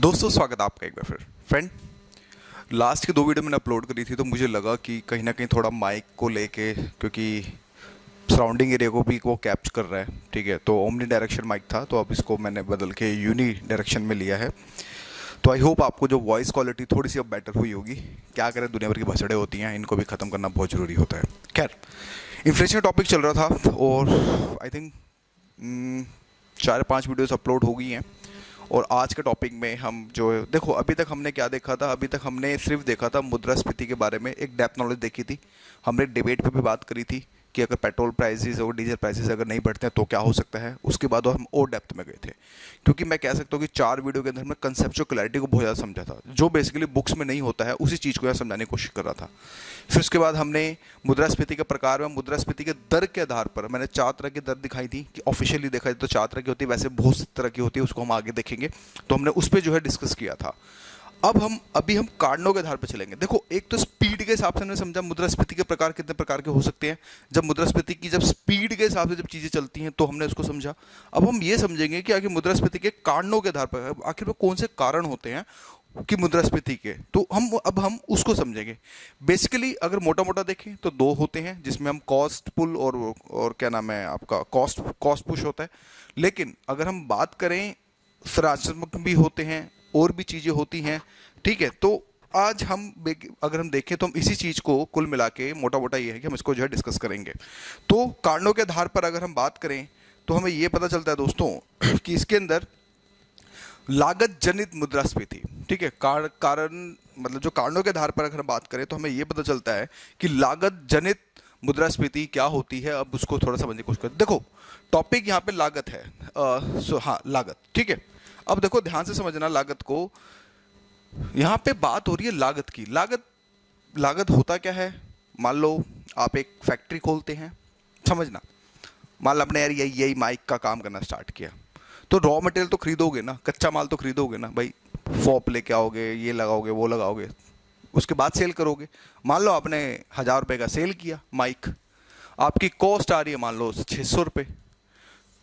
दोस्तों स्वागत है आपका एक बार फिर फ्रेंड। लास्ट की दो वीडियो मैंने अपलोड करी थी तो मुझे लगा कि कहीं ना कहीं थोड़ा माइक को लेके, क्योंकि सराउंडिंग एरिया को भी वो कैप्च कर रहा है, ठीक है। तो ओमनी डायरेक्शन माइक था, तो अब इसको मैंने बदल के यूनी डायरेक्शन में लिया है। तो आई होप आपको जो वॉइस क्वालिटी थोड़ी सी अब बेटर हुई होगी। क्या करें, दुनिया भर की भसड़े होती हैं, इनको भी ख़त्म करना बहुत ज़रूरी होता है। खैर, इन्फ्लेशन टॉपिक चल रहा था और आई थिंक 4-5 वीडियोस अपलोड हो गई हैं। और आज के टॉपिक में हम जो देखो, अभी तक हमने क्या देखा था, अभी तक हमने सिर्फ देखा था मुद्रास्फीति के बारे में एक डेप्थ नॉलेज देखी थी। हमने डिबेट पे भी बात करी थी कि अगर पेट्रोल प्राइसेस और डीजल प्राइसेस अगर नहीं बढ़ते हैं तो क्या हो सकता है। उसके बाद हम और डेप्थ में गए थे, क्योंकि मैं कह सकता हूँ कि 4 वीडियो के अंदर मैं कंसेप्चुअल क्लैरिटी को बहुत ज़्यादा समझा था, जो बेसिकली बुक्स में नहीं होता है, उसी चीज़ को यहाँ समझाने की कोशिश कर रहा था। फिर उसके बाद हमने मुद्रास्फीति के प्रकार में मुद्रास्फीति के दर के आधार पर मैंने 4 तरह की दर दिखाई थी कि ऑफिशियली देखा जाए तो 4 तरह की होती है, वैसे बहुत तरह की होती है, उसको हम आगे देखेंगे। तो हमने उस पर जो है डिस्कस किया था। अब अभी हम कारणों के आधार पर चलेंगे। देखो, एक तो स्पीड के हिसाब से हमने समझा मुद्रास्फीति के प्रकार कितने प्रकार के हो सकते हैं। जब मुद्रास्फीति की स्पीड के हिसाब से जब चीजें चलती हैं तो हमने उसको समझा। अब हम ये समझेंगे कि आखिर मुद्रास्फीति के कारणों के आधार पर आखिर वो कौन से कारण होते हैं कि मुद्रास्फीति के, तो हम उसको समझेंगे। बेसिकली अगर मोटा मोटा देखें तो 2 होते हैं, जिसमें हम कॉस्ट पुल और क्या नाम है आपका कॉस्ट पुश होता है। लेकिन अगर हम बात करें, सकारात्मक भी होते हैं और भी चीज़ें होती हैं, ठीक है। तो आज अगर हम देखें तो हम इसी चीज़ को कुल मिला के मोटा मोटा ये है कि हम इसको जो है डिस्कस करेंगे। तो कारणों के आधार पर अगर हम बात करें तो हमें ये पता चलता है दोस्तों कि इसके अंदर लागत जनित मुद्रास्फीति, ठीक है। कारण मतलब जो कारणों के आधार पर अगर हम बात करें तो हमें ये पता चलता है कि लागत जनित मुद्रास्फीति क्या होती है। अब उसको थोड़ा समझने की कोशिश करें। देखो, टॉपिक यहाँ पे लागत है। हाँ, लागत, ठीक है। अब देखो, ध्यान से समझना लागत को। यहाँ पे बात हो रही है लागत की। लागत होता क्या है। मान लो आप एक फैक्ट्री खोलते हैं, समझना। मान लो आपने यार यही माइक का काम करना स्टार्ट किया, तो रॉ मटेरियल तो खरीदोगे ना, कच्चा माल तो खरीदोगे ना भाई। फॉप लेके आओगे, ये लगाओगे, वो लगाओगे, उसके बाद सेल करोगे। मान लो आपने 1000 रुपये का सेल किया माइक, आपकी कॉस्ट आ रही है मान लो 600 रुपये।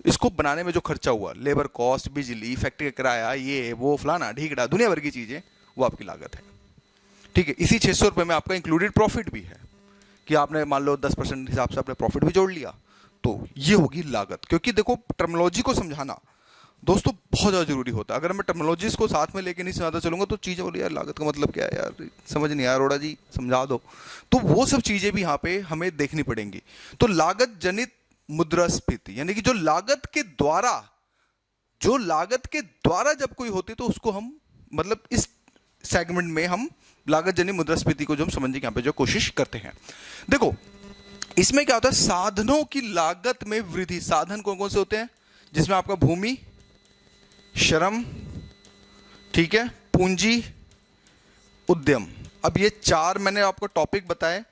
इसको बनाने में जो खर्चा हुआ, लेबर कॉस्ट, बिजली, फैक्ट्री का किराया, ये वो फलाना ढीकड़ा, दुनिया भर की चीज़ें, वो आपकी लागत है, ठीक है। इसी 600 रुपये में आपका इंक्लूडेड प्रॉफिट भी है कि आपने मान लो 10% हिसाब से आपने प्रॉफिट भी जोड़ लिया, तो ये होगी लागत। क्योंकि देखो, टर्मिनोलॉजी को समझाना दोस्तों बहुत ज़्यादा जरूरी होता है। अगर मैं टर्मिनोलॉजीज को साथ में लेके नहीं समझाता चलूंगा तो चीज़ें बोली यार लागत का मतलब क्या है यार, समझ नहीं आया, अरोड़ा जी समझा दो। तो वो सब चीज़ें भी यहाँ पे हमें देखनी पड़ेंगी। तो लागत जनित मुद्रास्फीति यानी कि जो लागत के द्वारा जब कोई होती तो उसको हम मतलब इस सेगमेंट में हम लागत जनित मुद्रास्फीति को जो हम समझने की यहाँ पे जो कोशिश करते हैं। देखो, इसमें क्या होता है, साधनों की लागत में वृद्धि। साधन कौन कौन से होते हैं, जिसमें आपका भूमि, श्रम, ठीक है, पूंजी, उद्यम। अब ये 4 मैंने आपको टॉपिक बताए।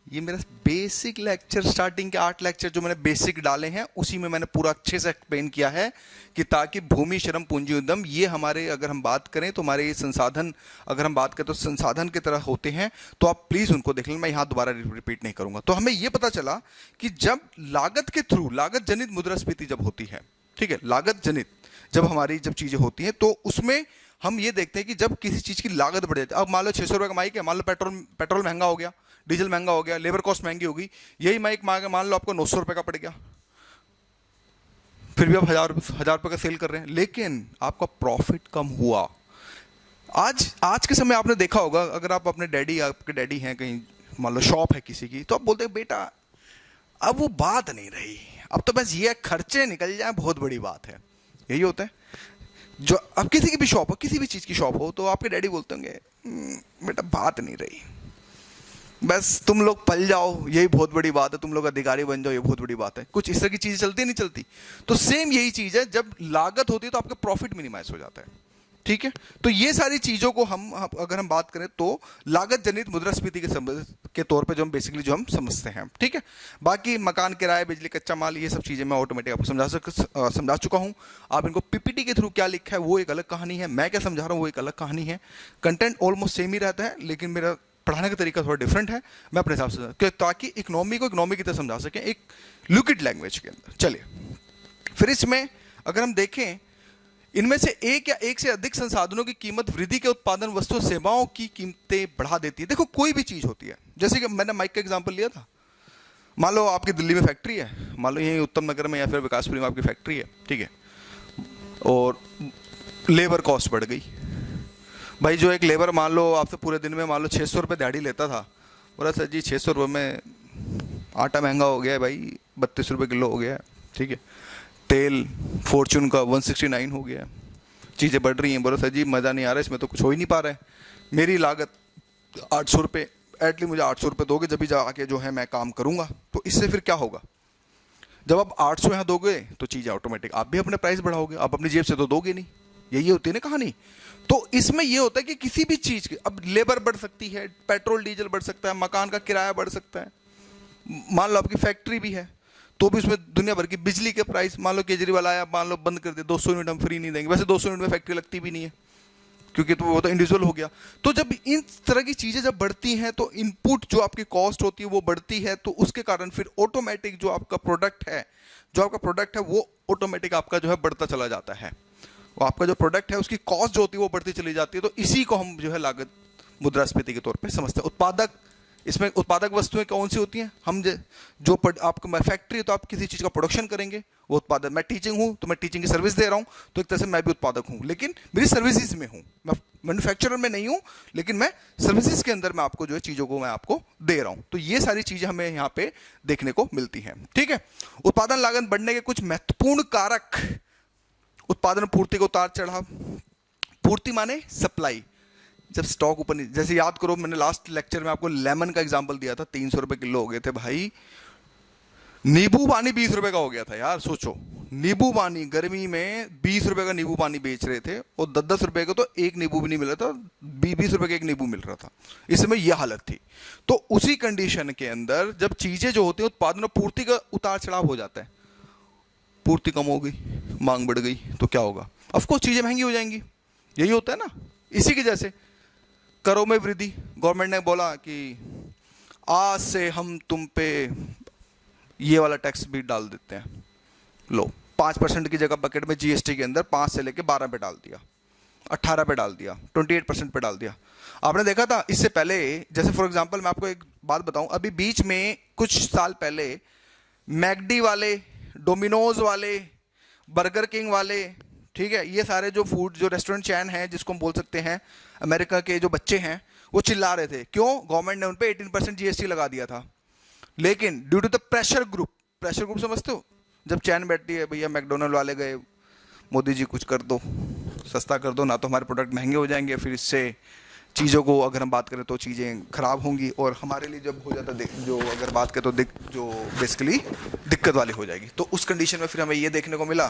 ये मेरा बेसिक लेक्चर, स्टार्टिंग के 8 लेक्चर जो मैंने बेसिक डाले हैं, उसी में मैंने पूरा अच्छे से एक्सप्लेन किया है कि ताकि भूमि, श्रम, पूंजी, उद्यम, ये हमारे, अगर हम बात करें तो हमारे ये संसाधन, अगर हम बात करें तो संसाधन की तरह होते हैं। तो आप प्लीज उनको देख लें, मैं यहां दोबारा रिपीट नहीं करूंगा। तो हमें ये पता चला कि जब लागत के थ्रू लागत जनित मुद्रास्फीति जब होती है, ठीक है, लागत जनित जब हमारी जब चीजें होती हैं तो उसमें हम ये देखते हैं कि जब किसी चीज की लागत बढ़ जाती है। अब मान लो 600 रुपये का माइक है, मान लो पेट्रोल महंगा हो गया, डीजल महंगा हो गया, लेबर कॉस्ट महंगी होगी, यही माइक मान लो आपको 900 रुपये का पड़ गया, फिर भी आप 1000 रुपये का सेल कर रहे हैं, लेकिन आपका प्रॉफिट कम हुआ। आज के समय आपने देखा होगा, अगर आप आपके डैडी हैं कहीं, मान लो शॉप है किसी की, तो आप बोलते हैं बेटा अब वो बात नहीं रही, अब तो बस ये खर्चे निकल जाए, बहुत बड़ी बात है। यही होता है। जो अब किसी की भी शॉप हो, किसी भी चीज की शॉप हो, तो आपके डैडी बोलते होंगे बेटा बात नहीं रही, बस तुम लोग पल जाओ, यही बहुत बड़ी बात है, तुम लोग अधिकारी बन जाओ, ये बहुत बड़ी बात है। कुछ इस तरह की चीजें चलती नहीं चलती। तो सेम यही चीज है, जब लागत होती है तो आपका प्रॉफिट मिनिमाइज हो जाता है, ठीक है। तो ये सारी चीजों को अगर हम बात करें तो लागत जनित मुद्रास्फीति के तौर पे जो हम बेसिकली जो हम समझते हैं, ठीक है। बाकी मकान किराया, बिजली, कच्चा माल, ये सब चीजें मैं ऑटोमेटिक आपको समझा चुका हूं। आप इनको पीपीटी के थ्रू क्या लिखा है वो एक अलग कहानी है, मैं क्या समझा रहा हूं वो एक अलग कहानी है। कंटेंट ऑलमोस्ट सेम ही रहता है, लेकिन मेरा पढ़ाने का तरीका थोड़ा डिफरेंट है। मैं अपने हिसाब से, ताकि इकोनॉमी को इकोनॉमी की तरह समझा सकें, एक लिक्विड लैंग्वेज के अंदर। चलिए, फिर इसमें अगर हम देखें इनमें से एक या एक से अधिक संसाधनों की कीमत वृद्धि के उत्पादन वस्तु सेवाओं की कीमतें बढ़ा देती है। देखो कोई भी चीज होती है, जैसे कि मैंने माइक का एग्जांपल लिया था, मान लो आपकी दिल्ली में फैक्ट्री है, मान लो यहीं उत्तम नगर में या फिर विकासपुरी में आपकी फैक्ट्री है, ठीक है, और लेबर कॉस्ट बढ़ गई। भाई जो एक लेबर मान लो आपसे पूरे दिन में मान लो 600 रुपये दिहाड़ी लेता था, बोला सर जी 600 रुपये में आटा महंगा हो गया है भाई, 32 रुपये किलो हो गया है, ठीक है, तेल फॉर्चून का 169 हो गया है, चीज़ें बढ़ रही हैं, बोला सर जी मज़ा नहीं आ रहा है, इसमें तो कुछ हो ही नहीं पा रहा है, मेरी लागत 800 रुपये, एटलीस्ट मुझे 800 रुपये दोगे जब भी जाके जो है मैं काम करूँगा। तो इससे फिर क्या होगा, जब आप 800 यहाँ दोगे तो चीज़ें ऑटोमेटिक आप भी अपने प्राइस बढ़ाओगे, आप अपनी जेब से तो दोगे नहीं, यही होती है ना कहानी। तो इसमें ये होता है कि किसी भी चीज़ की अब लेबर बढ़ सकती है, पेट्रोल डीजल बढ़ सकता है, मकान का किराया बढ़ सकता है, मान लो आपकी फैक्ट्री भी है तो भी उसमें दुनिया भर की बिजली के प्राइस, मान लो केजरीवाल आया मान लो बंद कर दे, 200 यूनिट हम फ्री नहीं देंगे, वैसे 200 यूनिट में फैक्ट्री लगती भी नहीं है क्योंकि तो वो तो इंडिविजुअल हो गया। तो जब इन तरह की चीज़ें जब बढ़ती हैं तो इनपुट जो आपकी कॉस्ट होती है वो बढ़ती है, तो उसके कारण फिर ऑटोमेटिक जो आपका प्रोडक्ट है वो ऑटोमेटिक आपका जो है बढ़ता चला जाता है, वो आपका जो प्रोडक्ट है उसकी कॉस्ट जो होती है वो बढ़ती चली जाती है। तो इसी को हम जो है लागत मुद्रास्फीति के तौर पे समझते हैं। उत्पादक, इसमें उत्पादक वस्तुएं कौन सी होती हैं, हम जो आपका फैक्ट्री है तो आप किसी चीज़ का प्रोडक्शन करेंगे, वो उत्पादक। मैं टीचिंग हूँ तो मैं टीचिंग की सर्विस दे रहा हूँ, तो एक तरह से मैं भी उत्पादक हूँ, लेकिन मेरी सर्विसेज में हूँ, मैं मैन्युफैक्चरर में नहीं हूँ, लेकिन मैं सर्विसेज के अंदर मैं आपको जो है चीज़ों को मैं आपको दे रहा हूँ। तो ये सारी चीज़ें हमें यहाँ पे देखने को मिलती हैं, ठीक है। उत्पादन लागत बढ़ने के कुछ महत्वपूर्ण कारक, उत्पादन पूर्ति को उतार चढ़ाव, पूर्ति माने सप्लाई, जब स्टॉक ऊपर नहीं, जैसे याद करो मैंने लास्ट लेक्चर में आपको लेमन का एग्जांपल दिया था, 300 रुपए किलो हो गए थे भाई, नींबू पानी 20 रुपए का हो गया था यार, सोचो नींबू पानी गर्मी में 20 रुपए का नींबू पानी बेच रहे थे और 10-10 रुपए का तो एक नींबू भी नहीं मिल रहा था, 20 रुपए का एक नींबू मिल रहा था, इस समय यह हालत थी। तो उसी कंडीशन के अंदर जब चीजें जो होती है उत्पादन और पूर्ति का उतार चढ़ाव हो जाता है, पूर्ति कम हो गई, मांग बढ़ गई, तो क्या होगा, ऑफकोर्स चीजें महंगी हो जाएंगी, यही होता है ना। इसी की जैसे करों में वृद्धि, गवर्नमेंट ने बोला कि आज से हम तुम पे ये वाला टैक्स भी डाल देते हैं, लो 5% की जगह बकेट में जीएसटी के अंदर 5 से लेके 12 पे डाल दिया, 18 पे डाल दिया, 28% पे डाल दिया। आपने देखा था इससे पहले, जैसे फॉर एग्जांपल मैं आपको एक बात बताऊं, अभी बीच में कुछ साल पहले मैकडी वाले, डोमिनोज वाले, बर्गर किंग वाले, ठीक है, ये सारे जो फूड जो रेस्टोरेंट चैन हैं जिसको हम बोल सकते हैं अमेरिका के जो बच्चे हैं, वो चिल्ला रहे थे, क्यों, गवर्नमेंट ने उन पे 18% जीएसटी लगा दिया था। लेकिन due to the pressure group समझते हो, जब चैन बैठती है भैया मैकडोनल्ड वाले गए, मोदी जी कुछ कर दो, सस्ता कर दो, ना तो हमारे प्रोडक्ट महंगे हो जाएंगे, फिर इससे चीज़ों को अगर हम बात करें तो चीज़ें खराब होंगी, और हमारे लिए जब हो जाता जो अगर बात करें तो जो बेसिकली दिक्कत वाली हो जाएगी। तो उस कंडीशन में फिर हमें ये देखने को मिला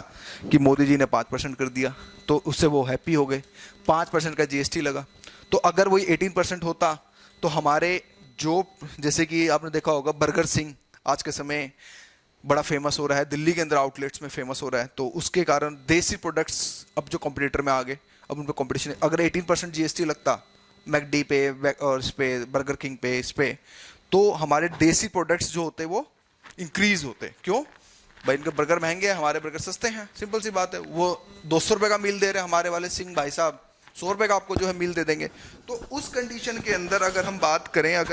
कि मोदी जी ने 5% कर दिया, तो उससे वो हैप्पी हो गए, 5% का जीएसटी लगा। तो अगर वही 18% होता तो हमारे जो, जैसे कि आपने देखा होगा बर्गर सिंह आज के समय बड़ा फेमस हो रहा है, दिल्ली के अंदर आउटलेट्स में फेमस हो रहा है, तो उसके कारण देसी प्रोडक्ट्स अब जो कॉम्पिटिटर में आ गए, अब उन पर कॉम्पिटिशन, अगर 18% जीएसटी लगता मैकडी पे और इस पे बर्गर किंग पे, इस पे, तो हमारे देसी प्रोडक्ट्स जो होते वो इंक्रीज होते। क्यों भाई, इनके बर्गर महंगे हैं, हमारे बर्गर सस्ते हैं, सिंपल सी बात है। वो 200 रुपये का मील दे रहे हैं, हमारे वाले सिंह भाई साहब 100 रुपये का आपको जो है मील दे देंगे। तो उस कंडीशन के अंदर अगर हम बात करें,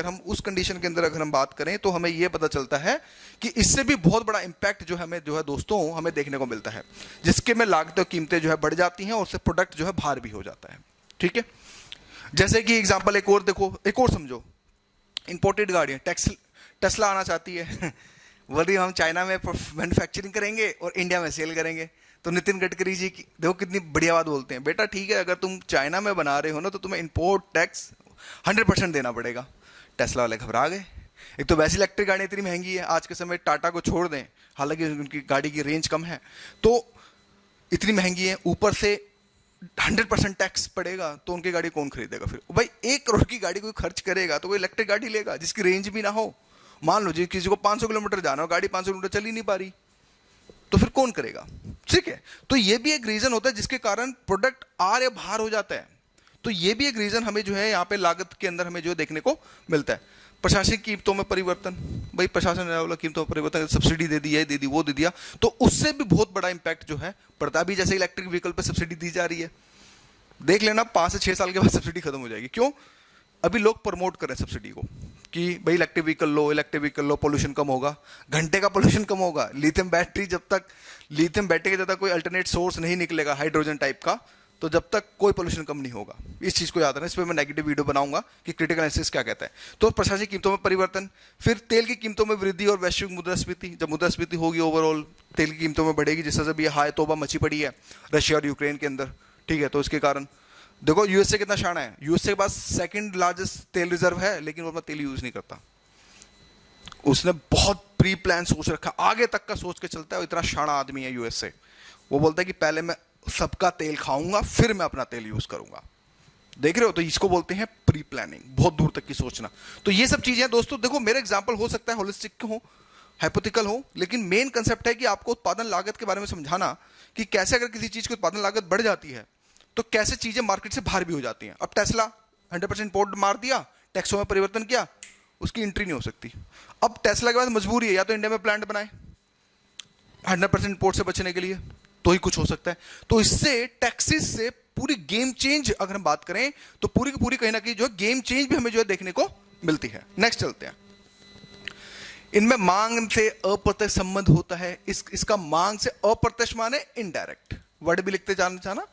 तो हमें ये पता चलता है कि इससे भी बहुत बड़ा इम्पैक्ट जो हमें जो है दोस्तों हमें देखने को मिलता है, जिसके में लागतें कीमतें जो है बढ़ जाती हैं और उससे प्रोडक्ट जो है भार भी हो जाता है, ठीक है। जैसे कि एग्जांपल एक और देखो, एक और समझो, इंपोर्टेड गाड़ियाँ, टेस्ला आना चाहती है बोलिए हम चाइना में मैन्युफैक्चरिंग करेंगे और इंडिया में सेल करेंगे। तो नितिन गडकरी जी की देखो कितनी बढ़िया बात बोलते हैं, बेटा ठीक है अगर तुम चाइना में बना रहे हो ना तो तुम्हें इंपोर्ट टैक्स 100% देना पड़ेगा। टेस्ला वाले घबरा गए, एक तो वैसी इलेक्ट्रिक गाड़ी इतनी महंगी है, आज के समय टाटा को छोड़ दें, हालांकि उनकी गाड़ी की रेंज कम है, तो इतनी महंगी है, ऊपर से 100% टैक्स पड़ेगा, तो उनकी गाड़ी कौन खरीदेगा फिर। भाई 1 करोड़ की गाड़ी कोई खर्च करेगा तो कोई इलेक्ट्रिक गाड़ी लेगा जिसकी रेंज भी ना हो। मान लो जी किसी को 500 किलोमीटर जाना हो, गाड़ी 500 किलोमीटर चल ही नहीं पा रही, तो फिर कौन करेगा, ठीक है। तो ये भी एक रीजन होता है जिसके कारण प्रोडक्ट आर या बाहर हो जाता है। तो ये भी एक रीजन हमें जो है यहाँ पे लागत के अंदर हमें जो है देखने को मिलता है। प्रशासनिक कीमतों में परिवर्तन, भाई प्रशासन ने बोला कीमतों में परिवर्तन, सब्सिडी दे दी, ये दे दी, वो दे दिया, तो उससे भी बहुत बड़ा इंपैक्ट जो है पड़ता है। अभी जैसे इलेक्ट्रिक व्हीकल पे सब्सिडी दी जा रही है, देख लेना 5 से 6 साल के बाद सब्सिडी खत्म हो जाएगी। क्यों? अभी लोग प्रमोट कर रहे हैं सब्सिडी को कि भाई इलेक्ट्रिक व्हीकल लो, पोल्यूशन कम होगा, घंटे का पोल्यूशन कम होगा। लिथियम बैटरी के जब तक कोई अल्टरनेट सोर्स नहीं निकलेगा हाइड्रोजन टाइप का, तो जब तक कोई पोल्यूशन कम नहीं होगा। इस चीज को याद रखना। इस पर मैं नेगेटिव वीडियो बनाऊंगा कि क्रिटिकल एनालिसिस क्या कहता है। तो प्रशासनिक कीमतों में परिवर्तन, फिर तेल की कीमतों में वृद्धि और वैश्विक मुद्रास्फीति। जब मुद्रास्फीति होगी ओवरऑल तेल की कीमतों में बढ़ेगी, जिस तरह से ये हाय तौबा मची पड़ी है रशिया और यूक्रेन के अंदर, ठीक है। तो इसके कारण देखो यूएसए कितना शाना है, यूएसए के पास सेकंड लार्जेस्ट तेल रिजर्व है, लेकिन वो अपना तेल यूज नहीं करता। उसने बहुत प्री प्लान सोच रखा, आगे तक का सोच के चलता है। इतना शाना आदमी है यूएसए। वो बोलता है कि पहले मैं सबका तेल खाऊंगा, फिर मैं अपना तेल यूज करूंगा। देख रहे हो? तो इसको बोलते हैं प्री प्लानिंग, बहुत दूर तक की सोचना। तो ये सब चीजें दोस्तों, देखो मेरा एग्जांपल हो सकता है होलिस्टिक हो, हाइपोथेटिकल हो, लेकिन मेन कंसेप्ट है कि आपको उत्पादन लागत के बारे में समझाना कि कैसे अगर किसी चीज की उत्पादन लागत बढ़ जाती है तो कैसे चीजें मार्केट से बाहर भी हो जाती हैं। अब टेस्ला 100% इम्पोर्ट मार दिया, टैक्सों में परिवर्तन किया, उसकी एंट्री नहीं हो सकती। अब टेस्ला के बाद मजबूरी है या तो इंडिया में प्लांट बनाए 100% इम्पोर्ट से बचने के लिए, तो ही कुछ हो सकता है। तो इससे टैक्सेस से पूरी गेम चेंज अगर हम बात करें तो पूरी की पूरी कहीं ना कहीं जो है गेम चेंज भी हमें जो है देखने को मिलती है। नेक्स्ट चलते हैं। इनमें मांग से अप्रत्यक्ष संबंध होता है। इसका मांग से अप्रत्यक्ष माने इनडायरेक्ट, वर्ड भी लिखते जाना चाहना,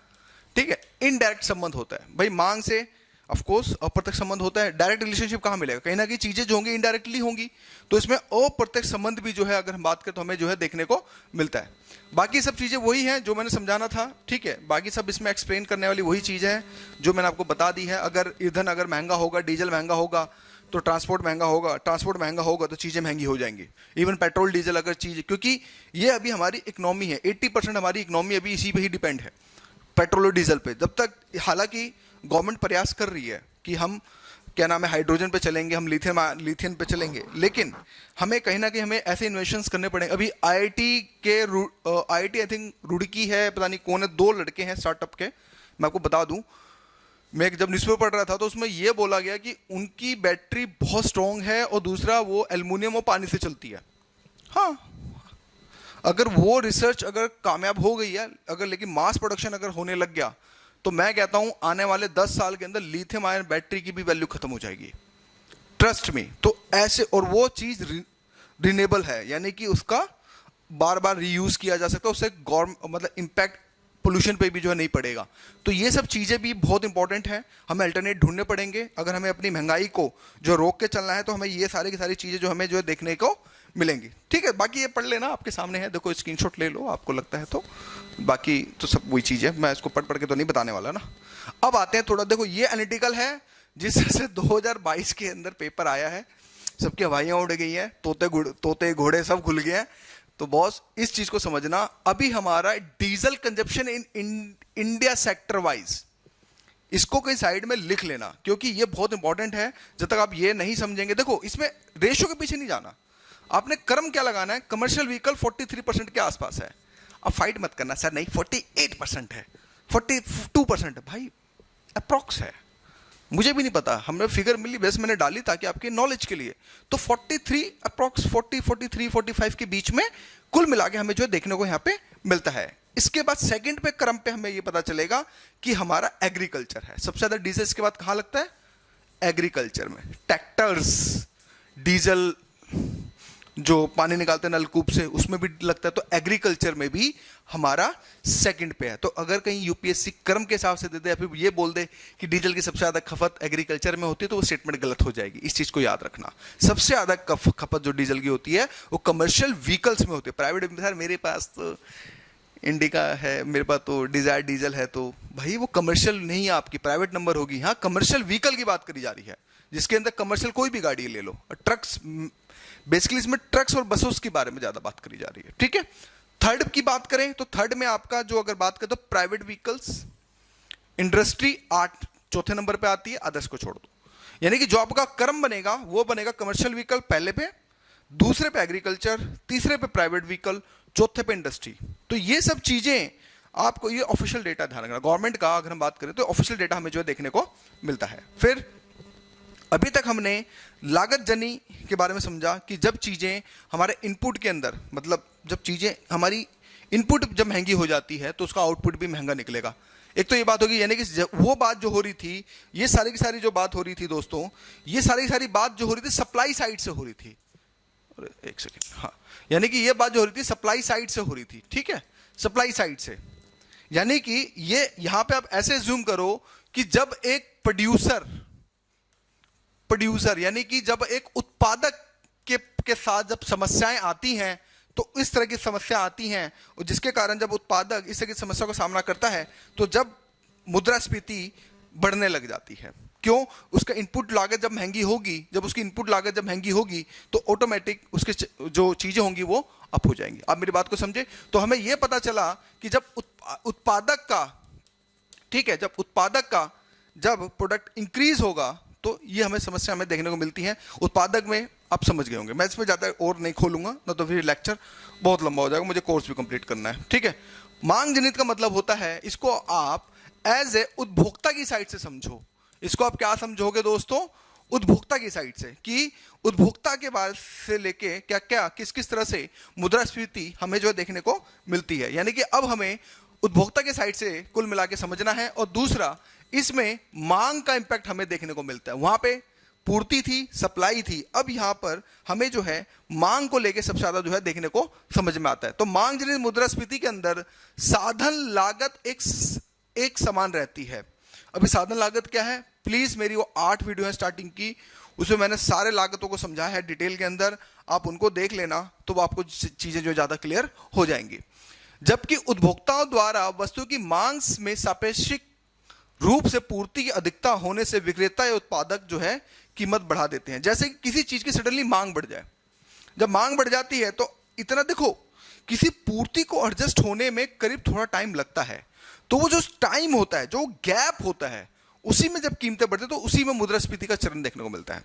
ठीक है। इनडायरेक्ट संबंध होता है भाई, मांग से ऑफ कोर्स अप्रत्यक्ष संबंध होता है। डायरेक्ट रिलेशनशिप कहां मिलेगा? कहीं ना कहीं चीजें जो होंगी इनडायरेक्टली होंगी, तो इसमें अप्रत्यक्ष संबंध भी जो है अगर हम बात करें तो हमें जो है देखने को मिलता है। बाकी सब चीजें वही हैं जो मैंने समझाना था, ठीक है। बाकी सब इसमें एक्सप्लेन करने वाली वही चीजें हैं जो मैंने आपको बता दी है। अगर ईंधन अगर महंगा होगा, डीजल महंगा होगा, तो ट्रांसपोर्ट महंगा होगा, ट्रांसपोर्ट महंगा होगा तो चीजें महंगी हो जाएंगी। इवन पेट्रोल डीजल अगर चीज, क्योंकि ये अभी हमारी इकोनॉमी है, 80% हमारी इकोनॉमी अभी इसी पे ही डिपेंड है, पेट्रोल और डीजल पे। जब तक, हालांकि गवर्नमेंट प्रयास कर रही है कि हम क्या नाम है हाइड्रोजन पे चलेंगे, हम लिथियम पे चलेंगे, लेकिन हमें कहीं ना कहीं हमें ऐसे इन्वेंशंस करने पड़ेंगे। अभी आईआईटी आई थिंक रुड़की है, पता नहीं कौन है, 2 लड़के हैं स्टार्टअप के। मैं आपको बता दूं, मैं जब न्यूज़पेपर पढ़ रहा था तो उसमें यह बोला गया कि उनकी बैटरी बहुत स्ट्रांग है और दूसरा वो एल्युमिनियम और पानी से चलती है। हाँ, अगर वो रिसर्च अगर कामयाब हो गई है, अगर लेकिन मास प्रोडक्शन अगर होने लग गया, तो मैं कहता हूं आने वाले 10 साल के अंदर लिथियम आयन बैटरी की भी वैल्यू खत्म हो जाएगी, ट्रस्ट मी। तो ऐसे, और वो चीज रिन्यूएबल है, यानी कि उसका बार बार रीयूज किया जा सकता है, उससे मतलब इम्पैक्ट पोल्यूशन पे भी जो है नहीं पड़ेगा। तो ये सब चीजें भी बहुत इंपॉर्टेंट है, हमें अल्टरनेट ढूंढने पड़ेंगे। अगर हमें अपनी महंगाई को जो रोक के चलना है तो हमें ये सारी की सारी चीजें जो हमें जो है देखने को मिलेंगी, ठीक है। बाकी ये पढ़ लेना, आपके सामने है, देखो स्क्रीनशॉट ले लो आपको लगता है तो। बाकी तो सब वही चीज है, मैं इसको पढ़ पढ़ के तो नहीं बताने वाला ना। अब आते हैं थोड़ा, देखो ये एनालिटिकल है जिस से 2022 के अंदर पेपर आया है, सबकी हवाइयां उड़ गई हैं, तोते घोड़े सब खुल गए हैं। तो बॉस इस चीज को समझना, अभी हमारा diesel consumption in India sector wise, इसको कहीं साइड में लिख लेना, क्योंकि ये बहुत इंपॉर्टेंट है। जब तक आप ये नहीं समझेंगे, देखो इसमें रेशियो के पीछे नहीं जाना, आपने क्रम क्या लगाना है। कमर्शियल व्हीकल 43% के आसपास है। अब फाइट मत करना सर नहीं 48% है, 42% है, भाई अप्रॉक्स है, मुझे भी नहीं पता, हमें फिगर मिली बेस मैंने डाली ताकि आपके नॉलेज के लिए। तो 43 अप्रॉक्स 40, 43, 45 के बीच में कुल मिला के हमें जो देखने को यहाँ पे मिलता है। इसके बाद सेकंड पे क्रम पे हमें ये पता चलेगा कि हमारा एग्रीकल्चर है। सबसे ज्यादा डीजल इसके बाद कहाँ लगता है? एग्रीकल्चर में। ट्रैक्टर्स, डीजल जो पानी निकालते हैं नलकूप से, उसमें भी लगता है। तो एग्रीकल्चर में भी हमारा सेकंड पे है। तो अगर कहीं यूपीएससी क्रम के हिसाब से दे दे या फिर ये बोल दे कि डीजल की सबसे ज्यादा खपत एग्रीकल्चर में होती है, तो वो स्टेटमेंट गलत हो जाएगी। इस चीज को याद रखना, सबसे ज्यादा खपत जो डीजल की होती है वो कमर्शियल व्हीकल्स में होती है। प्राइवेट, सर मेरे पास तो इंडिका है, मेरे पास तो डिजायर डीजल है, तो भाई वो कमर्शियल नहीं है, आपकी प्राइवेट नंबर होगी। हाँ, कमर्शियल व्हीकल की बात करी जा रही है, जिसके अंदर कमर्शियल कोई भी गाड़ी ले लो। ट्रक्स, बेसिकली इसमें ट्रक्स और बसों के बारे में ज्यादा बात करी जा रही है, ठीक है। थर्ड की बात करें तो थर्ड में आपका जो अगर बात करें तो प्राइवेट व्हीकल्स, इंडस्ट्री 8 चौथे नंबर पे आती है, अदर्स को छोड़ दो। यानी कि जो आपका क्रम बनेगा वो बनेगा कमर्शियल व्हीकल पहले पे, दूसरे पे एग्रीकल्चर, तीसरे पे प्राइवेट व्हीकल, चौथे पे इंडस्ट्री। तो ये सब चीजें आपको ये ऑफिशियल डेटा ध्यान रखना, गवर्नमेंट का अगर हम बात करें तो ऑफिशियल डेटा हमें जो है देखने को मिलता है। फिर अभी तक हमने लागत जनी के बारे में समझा कि जब चीजें हमारे इनपुट के अंदर, मतलब जब चीजें हमारी इनपुट जब महंगी हो जाती है तो उसका आउटपुट भी महंगा निकलेगा। एक तो ये बात होगी, यानी कि वो बात जो हो रही थी, ये सारी की सारी जो बात हो रही थी दोस्तों, ये सारी की सारी बात जो हो रही थी सप्लाई साइड से हो रही थी। एक सेकेंड, हाँ, यानी कि ये बात जो हो रही थी सप्लाई साइड से हो रही थी, ठीक है, सप्लाई साइड से। यानी कि ये यहां पे आप ऐसे जूम करो कि जब एक प्रोड्यूसर यानी कि जब एक उत्पादक के साथ जब समस्याएं आती हैं, तो इस तरह की समस्या आती हैं, और जिसके कारण जब उत्पादक इस तरह की समस्या को सामना करता है तो जब मुद्रास्फीति बढ़ने लग जाती है। क्यों? उसका इनपुट लागत जब महंगी होगी, जब उसकी इनपुट लागत जब महंगी होगी तो ऑटोमेटिक उसके जो चीजें होंगी वो अप हो जाएंगी। आप मेरी बात को समझे? तो हमें यह पता चला कि जब उत्पादक का, ठीक है, जब उत्पादक का जब प्रोडक्ट इंक्रीज होगा तो ये हमें समस्या हमें देखने को मिलती है। उत्पादक में आप समझ गए होंगे, मैं इसमें ज्यादा और नहीं खोलूंगा ना, तो फिर लेक्चर बहुत लंबा हो जाएगा, मुझे कोर्स भी कंप्लीट करना है, ठीक है। मांग जनित का मतलब होता है, इसको आप एज ए उपभोक्ता की साइड से समझो। इसको आप क्या समझोगे दोस्तों? उपभोक्ता की साइड से, कि उपभोक्ता के बाद से लेके क्या क्या किस किस तरह से मुद्रास्फीति हमें जो है देखने को मिलती है। यानी कि अब हमें उपभोक्ता के साइड से कुल मिला के समझना है। और दूसरा, इसमें मांग का इंपैक्ट हमें देखने को मिलता है। वहां पे पूर्ति थी, सप्लाई थी, अब यहां पर हमें जो है मांग को लेके सबसे ज्यादा जो है देखने को समझ में आता है। तो मांग जनित मुद्रास्फीति के अंदर साधन लागत एक समान रहती है। अभी साधन लागत क्या है? प्लीज मेरी वो 8 वीडियो है स्टार्टिंग की, उसमें मैंने सारे लागतों को समझाया है डिटेल के अंदर, आप उनको देख लेना तो आपको चीजें जो ज्यादा क्लियर हो जाएंगी। जबकि उपभोक्ताओं द्वारा वस्तु की मांग में सापेक्षिक रूप से पूर्ति की अधिकता होने से विक्रेता या उत्पादक जो है कीमत बढ़ा देते हैं। जैसे किसी चीज की सडनली मांग बढ़ जाए, जब मांग बढ़ जाती है तो इतना देखो, किसी पूर्ति को एडजस्ट होने में करीब थोड़ा टाइम लगता है, तो वो जो टाइम होता है, जो गैप होता है, उसी में जब कीमतें बढ़ती है तो उसी में मुद्रास्फीति का चरण देखने को मिलता है।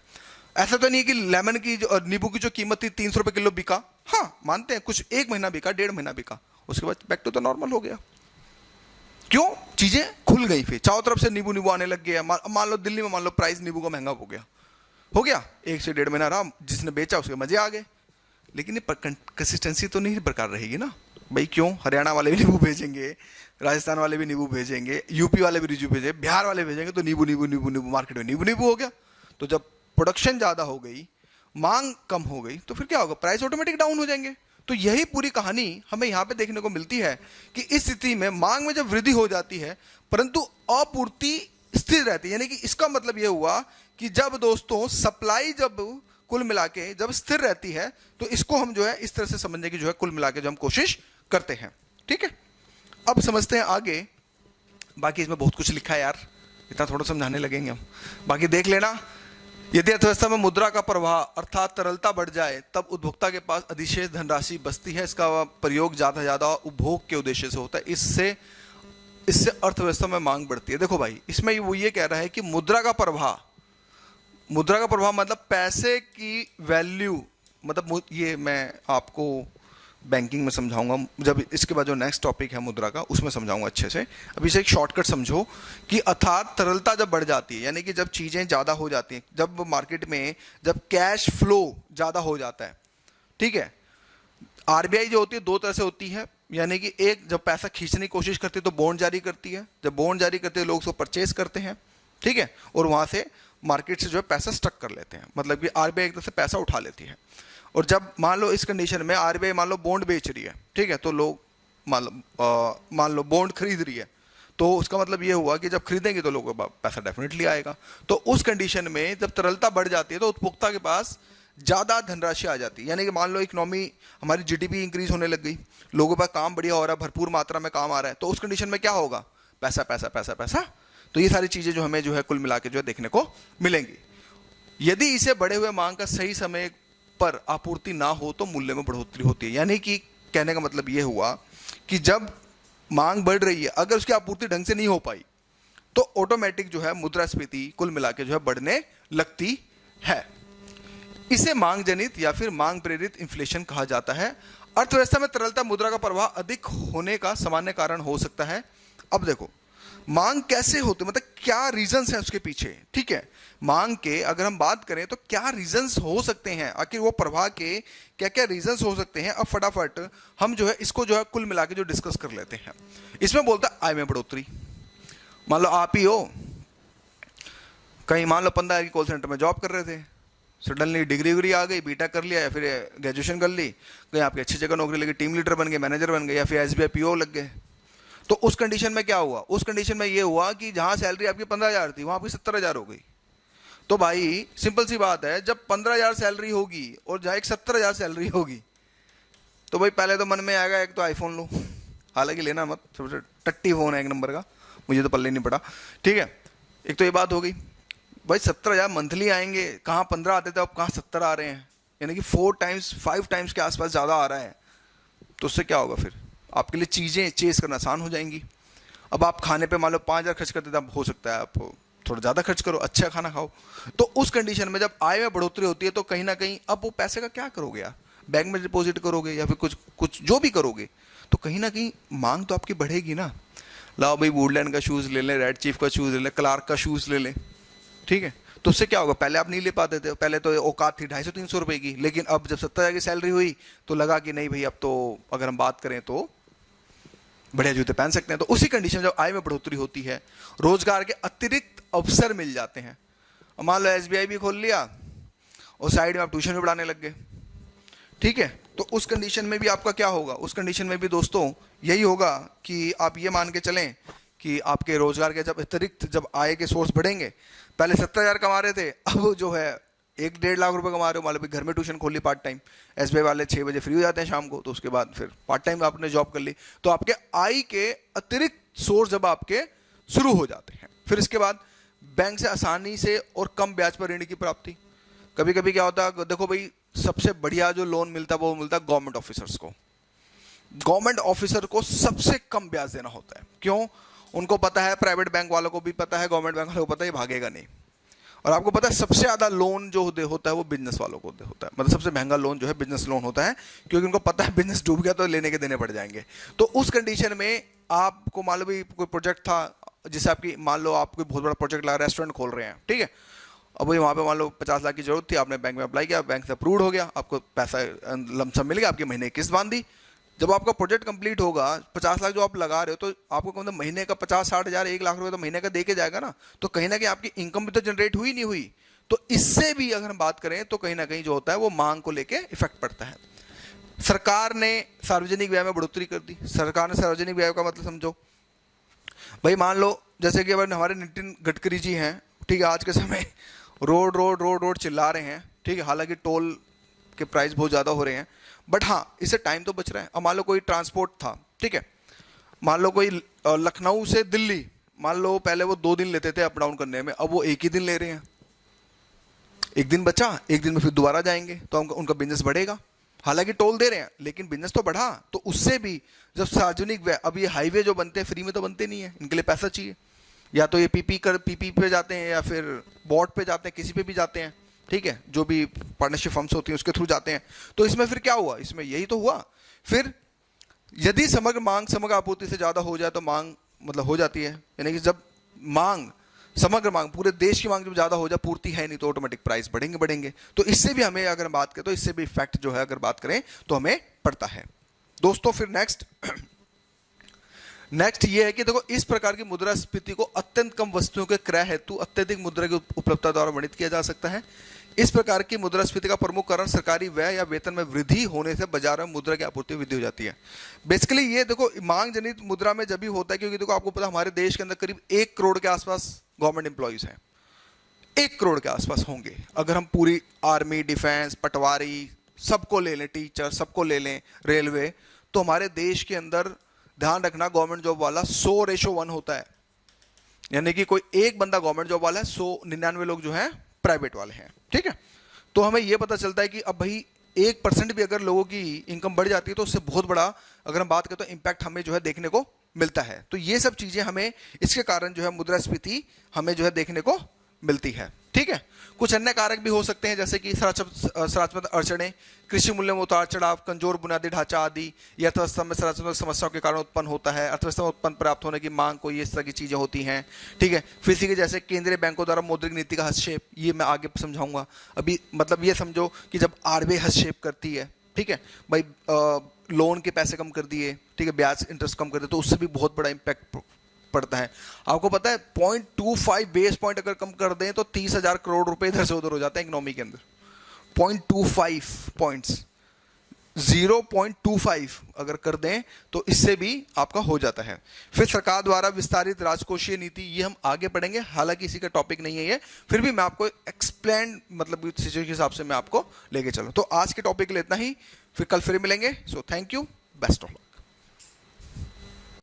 ऐसा तो नहीं है कि लेमन की और नींबू की जो कीमत थी 300 रुपए किलो बिका, हाँ मानते हैं कुछ 1 महीना बिका, 1.5 महीना बिका, उसके बाद बैक टू द नॉर्मल हो गया। क्यों? चीजें खुल गई, फिर चारों तरफ से नींबू नींबू आने लग गया। मान लो दिल्ली में मान लो प्राइस नींबू का महंगा हो गया 1 से 1.5 महीना आराम, जिसने बेचा उसके मजे आ गए। लेकिन ये कंसिस्टेंसी तो नहीं बरकरार रहेगी ना भाई। क्यों? हरियाणा वाले भी नींबू भेजेंगे, राजस्थान वाले भी नींबू भेजेंगे, यूपी वाले भी नींबू भेजेंगे, बिहार वाले भेजेंगे, तो नींबू नींबू नींबू नींबू मार्केट में नींबू नींबू हो गया। तो जब प्रोडक्शन ज्यादा हो गई, मांग कम हो गई, तो फिर क्या होगा? प्राइस ऑटोमेटिक डाउन हो जाएंगे। तो यही पूरी कहानी हमें यहां पे देखने को मिलती है कि इस स्थिति में मांग में जब वृद्धि हो जाती है परंतु आपूर्ति स्थिर रहती है। यानी कि इसका मतलब यह हुआ कि जब दोस्तों सप्लाई जब कुल मिला के जब स्थिर रहती है, तो इसको हम जो है इस तरह से समझने की जो है कुल मिला के जो हम कोशिश करते हैं, ठीक है। अब समझते हैं आगे, बाकी इसमें बहुत कुछ लिखा है यार, इतना थोड़ा समझाने लगेंगे हम, बाकी देख लेना। यदि अर्थव्यवस्था में मुद्रा का प्रवाह अर्थात तरलता बढ़ जाए तब उपभोक्ता के पास अधिशेष धनराशि बचती है। इसका प्रयोग ज्यादा से ज्यादा उपभोग के उद्देश्य से होता है, इससे अर्थव्यवस्था में मांग बढ़ती है। देखो भाई, इसमें वो ये कह रहा है कि मुद्रा का प्रवाह मतलब पैसे की वैल्यू, मतलब ये मैं आपको बैंकिंग में समझाऊंगा, जब इसके बाद जो नेक्स्ट टॉपिक है मुद्रा का उसमें समझाऊंगा अच्छे से। अभी से एक शॉर्टकट समझो कि अर्थात तरलता जब बढ़ जाती है, यानी कि जब चीजें ज्यादा हो जाती हैं, जब मार्केट में जब कैश फ्लो ज्यादा हो जाता है, ठीक है। आरबीआई जो होती है 2 तरह से होती है, यानी कि एक जब पैसा खींचने की कोशिश करती है तो बॉन्ड जारी करती है, जब बॉन्ड जारी करते हैं लोग उसको परचेज करते हैं, ठीक है, और वहां से मार्केट से जो है पैसा स्टक कर लेते हैं, मतलब कि आरबीआई एक तरह से पैसा उठा लेती है। और जब मान लो इस कंडीशन में आरबीआई मान लो बॉन्ड बेच रही है, ठीक है, तो लोग मान लो बॉन्ड खरीद रही है, तो उसका मतलब ये हुआ कि जब खरीदेंगे तो लोगों को पैसा डेफिनेटली आएगा। तो उस कंडीशन में जब तरलता बढ़ जाती है तो उपभोक्ता के पास ज्यादा धनराशि आ जाती है। यानी कि मान लो इकोनॉमी हमारी जीडीपी इंक्रीज होने लग गई, लोगों पर काम बढ़िया हो रहा है, भरपूर मात्रा में काम आ रहा है, तो उस कंडीशन में क्या होगा? पैसा पैसा पैसा पैसा। तो ये सारी चीजें जो हमें जो है कुल मिला के जो है देखने को मिलेंगी। यदि इसे बढ़े हुए मांग का सही समय पर आपूर्ति ना हो तो मूल्य में बढ़ोतरी होती है। यानी कि कहने का मतलब यह हुआ कि जब मांग बढ़ रही है, अगर उसकी आपूर्ति ढंग से नहीं हो पाई तो ऑटोमेटिक जो है मुद्रास्फीति कुल मिला के जो है बढ़ने लगती है। इसे मांग जनित या फिर मांग प्रेरित इन्फ्लेशन कहा जाता है। अर्थव्यवस्था में तरलता मुद्रा का प्रवाह अधिक होने का सामान्य कारण हो सकता है। अब देखो मांग कैसे होती है, मतलब क्या रीजंस है उसके पीछे, ठीक है। मांग के अगर हम बात करें तो क्या रीजंस हो सकते हैं, आखिर वो प्रवाह के क्या क्या रीजंस हो सकते हैं। अब फटाफट हम जो है इसको जो है कुल मिला के जो डिस्कस कर लेते हैं। इसमें बोलता है आय में बढ़ोतरी। मान लो आप ही हो कहीं, मान लो 15 की कॉल सेंटर में जॉब कर रहे थे, सडनली डिग्री वग्री आ गई, बीटेक कर लिया या फिर ग्रेजुएशन कर ली, कहीं आपकी अच्छी जगह नौकरी लगी, टीम लीडर बन गए, मैनेजर बन गए, या फिर एसबीआई पीओ लग गए। तो उस कंडीशन में क्या हुआ, उस कंडीशन में ये हुआ कि जहां सैलरी आपकी 15,000 थी वहां आपकी 70,000 हो गई। तो भाई सिंपल सी बात है, जब 15,000 सैलरी होगी और जहां एक 70,000 सैलरी होगी, तो भाई पहले तो मन में आएगा एक तो आईफोन लो, हालांकि लेना मत, सबसे टट्टी फोन है एक नंबर का, मुझे तो पल्ले नहीं पड़ा, ठीक है। एक तो ये बात हो गई भाई, 70,000 मंथली आएंगे, कहाँ 15 आते थे अब कहाँ 70 आ रहे हैं, यानी कि 4 टाइम्स 5 टाइम्स के आसपास ज़्यादा आ रहा है। तो उससे क्या होगा, फिर आपके लिए चीज़ें चेस करना आसान हो जाएंगी। अब आप खाने पे मान लो 5,000 खर्च करते थे, अब हो सकता है आप थोड़ा ज़्यादा खर्च करो, अच्छा खाना खाओ। तो उस कंडीशन में जब आय में बढ़ोतरी होती है तो कहीं ना कहीं अब वो पैसे का क्या करोगे आप, बैंक में डिपॉजिट करोगे या फिर कुछ जो भी करोगे, तो कहीं ना कहीं मांग तो आपकी बढ़ेगी ना। लाओ भाई वुडलैंड का शूज़ ले लें, रेड चीफ का शूज़ ले लें, क्लार्क का शूज़ ले लें, ठीक है। तो उससे क्या होगा, पहले आप नहीं ले पाते थे, पहले तो औकात थी 250-300 रुपए की, लेकिन अब जब 70,000 की सैलरी हुई तो लगा कि नहीं भाई अब तो अगर हम बात करें तो बढ़िया जूते पहन सकते हैं। तो उसी कंडीशन में जब आय में बढ़ोतरी होती है, रोजगार के अतिरिक्त अवसर मिल जाते हैं। मान लो एसबीआई भी खोल लिया और साइड में आप ट्यूशन भी पढ़ाने लग गए, ठीक है। तो उस कंडीशन में भी आपका क्या होगा, उस कंडीशन में भी दोस्तों यही होगा कि आप ये मान के चलें कि आपके रोजगार के जब अतिरिक्त जब आय के सोर्स बढ़ेंगे, पहले 70,000 कमा रहे थे, अब जो है 1-1.5 लाख रुपए कमा रहे हो, मान लो घर में ट्यूशन खोल ली पार्ट टाइम, एसबीआई वाले 6 बजे फ्री हो जाते हैं शाम को, तो उसके बाद फिर पार्ट टाइम आपने जॉब कर ली, तो आपके आय के अतिरिक्त सोर्स जब आपके शुरू हो जाते हैं। फिर इसके बाद बैंक से आसानी से और कम ब्याज पर ऋण की प्राप्ति। कभी कभी क्या होता है, देखो भाई सबसे बढ़िया जो लोन मिलता है वो मिलता है गवर्नमेंट ऑफिसर्स को। गवर्नमेंट ऑफिसर को सबसे कम ब्याज देना होता है, क्यों, उनको पता है, प्राइवेट बैंक वालों को भी पता है, गवर्नमेंट बैंक वालों को पता है ये भागेगा नहीं। और आपको पता है सबसे ज़्यादा लोन जो होता है वो बिजनेस वालों को होता है, मतलब सबसे महंगा लोन जो है बिजनेस लोन होता है, क्योंकि उनको पता है बिजनेस डूब गया तो लेने के देने पड़ जाएंगे। तो उस कंडीशन में आपको मान लो भी कोई प्रोजेक्ट था, जिससे आपकी मान लो आप कोई बहुत बड़ा प्रोजेक्ट लगा, रेस्टोरेंट खोल रहे हैं, ठीक है। अब वही वहाँ पे मान लो 50 लाख की जरूरत थी, आपने बैंक में अप्लाई किया, बैंक से अप्रूव हो गया, आपको पैसा लमसम मिल गया, आपकी महीने की किस्त बांध दी। जब आपका प्रोजेक्ट कंप्लीट होगा, 50 लाख जो आप लगा रहे हो, तो आपको मतलब महीने का 50-60 हज़ार 1 लाख रुपए तो महीने का दे के जाएगा ना। तो कहीं ना कहीं आपकी इनकम भी तो जनरेट हुई नहीं हुई। तो इससे भी अगर हम बात करें तो कहीं ना कहीं जो होता है वो मांग को लेके इफेक्ट पड़ता है। सरकार ने सार्वजनिक व्यय में बढ़ोतरी कर दी। सरकार ने सार्वजनिक व्यय का मतलब समझो भाई, मान लो जैसे कि हमारे नितिन गडकरी जी हैं, ठीक है, आज के समय रोड रोड रोड रोड चिल्ला रहे हैं, ठीक है, हालांकि टोल के प्राइस बहुत ज़्यादा हो रहे हैं, बट हाँ इससे टाइम तो बच रहा है। अब मान लो कोई ट्रांसपोर्ट था, ठीक है, मान लो कोई लखनऊ से दिल्ली, मान लो पहले वो 2 दिन लेते थे अप डाउन करने में, अब वो 1 ही दिन ले रहे हैं। 1 दिन बचा, 1 दिन में फिर दोबारा जाएंगे, तो उनका बिजनेस बढ़ेगा। हालांकि टोल दे रहे हैं लेकिन बिजनेस तो बढ़ा। तो उससे भी जब सार्वजनिक व्यय, अब ये हाईवे जो बनते हैं फ्री में तो बनते नहीं है, इनके लिए पैसा चाहिए, या तो ये पीपी पे जाते हैं या फिर बोर्ड पे जाते हैं, किसी पे भी जाते हैं, ठीक है, जो भी पार्टनरशिप फर्म्स होती हैं उसके थ्रू जाते हैं। तो इसमें फिर क्या हुआ, इसमें यही तो हुआ, फिर यदि समग्र मांग समग्र आपूर्ति से ज़्यादा हो जाए तो मांग मतलब हो जाती है, यानी कि जब मांग समग्र मांग पूरे देश की मांग जब ज़्यादा हो जाए, पूर्ति है नहीं, तो ऑटोमेटिक प्राइस बढ़ेंगे। तो इससे भी हमें अगर बात करें तो इससे भी इफेक्ट जो है अगर बात करें तो हमें पड़ता है दोस्तों। फिर नेक्स्ट ये है कि देखो इस प्रकार की मुद्रास्फीति को अत्यंत कम वस्तुओं के क्रय हेतु अत्यधिक मुद्रा की उपलब्धता द्वारा वर्णित किया जा सकता है। इस प्रकार की मुद्रास्फीति का प्रमुख कारण सरकारी व्यय या वेतन में वृद्धि होने से बाजार में मुद्रा की आपूर्ति वृद्धि हो जाती है। बेसिकली ये देखो मांग जनित मुद्रा में जब भी होता है, क्योंकि देखो आपको पता हमारे देश के अंदर करीब 1 करोड़ के आसपास गवर्नमेंट एम्प्लॉइज हैं, 1 करोड़ के आसपास होंगे। अगर हम पूरी आर्मी, डिफेंस, पटवारी सबको ले लें, टीचर सबको ले लें, रेलवे, तो हमारे देश के अंदर ध्यान रखना गवर्नमेंट जॉब वाला 100:1 होता है, यानी कि कोई एक बंदा गवर्नमेंट जॉब वाला है, 199 लोग जो हैं प्राइवेट वाले हैं, ठीक है। तो हमें यह पता चलता है कि अब भाई 1% भी अगर लोगों की इनकम बढ़ जाती है तो उससे बहुत बड़ा अगर हम बात करें तो इम्पैक्ट हमें जो है देखने को मिलता है। तो ये सब चीजें हमें इसके कारण जो है मुद्रास्फीति हमें जो है देखने को मिलती है। ठीक है। कुछ अन्य कारक भी हो सकते हैं जैसे कि संरचनात्मक अड़चनें, कृषि मूल्य में उतार चढ़ाव, कमजोर बुनियादी ढांचा आदि, या अर्थव्यवस्था में संरचनात्मक समस्याओं के कारण उत्पन्न होता है, अर्थव्यवस्था में उत्पन्न प्राप्त होने की मांग को, ये इस तरह की चीजें होती हैं। ठीक है। फिर इसी के जैसे केंद्रीय बैंकों द्वारा मौद्रिक नीति का हस्तक्षेप, ये मैं आगे समझाऊंगा। अभी मतलब ये समझो कि जब आरबीआई हस्तक्षेप करती है, ठीक है भाई, लोन के पैसे कम कर दिए, ठीक है, ब्याज इंटरेस्ट कम कर दिए, तो उससे भी बहुत बड़ा इंपैक्ट पड़ता है। आपको पता है 0.25 बेस पॉइंट अगर कम कर दें तो 30,000 करोड़ रुपए इधर से उधर हो जाते हैं इकोनॉमी के अंदर। 0.25 पॉइंट्स, 0.25 अगर कर दें तो इससे भी आपका हो जाता है। फिर सरकार द्वारा विस्तारित राजकोषीय नीति, ये हम आगे पढ़ेंगे, हालांकि इसी का टॉपिक नहीं है ये, फिर भी मैं आपको एक्सप्लेन मतलब सिचुएशन के हिसाब से मैं आपको लेके चलूं। तो आज के टॉपिक के लिए इतना ही, फिर कल फिर मिलेंगे। So thank you, best of luck.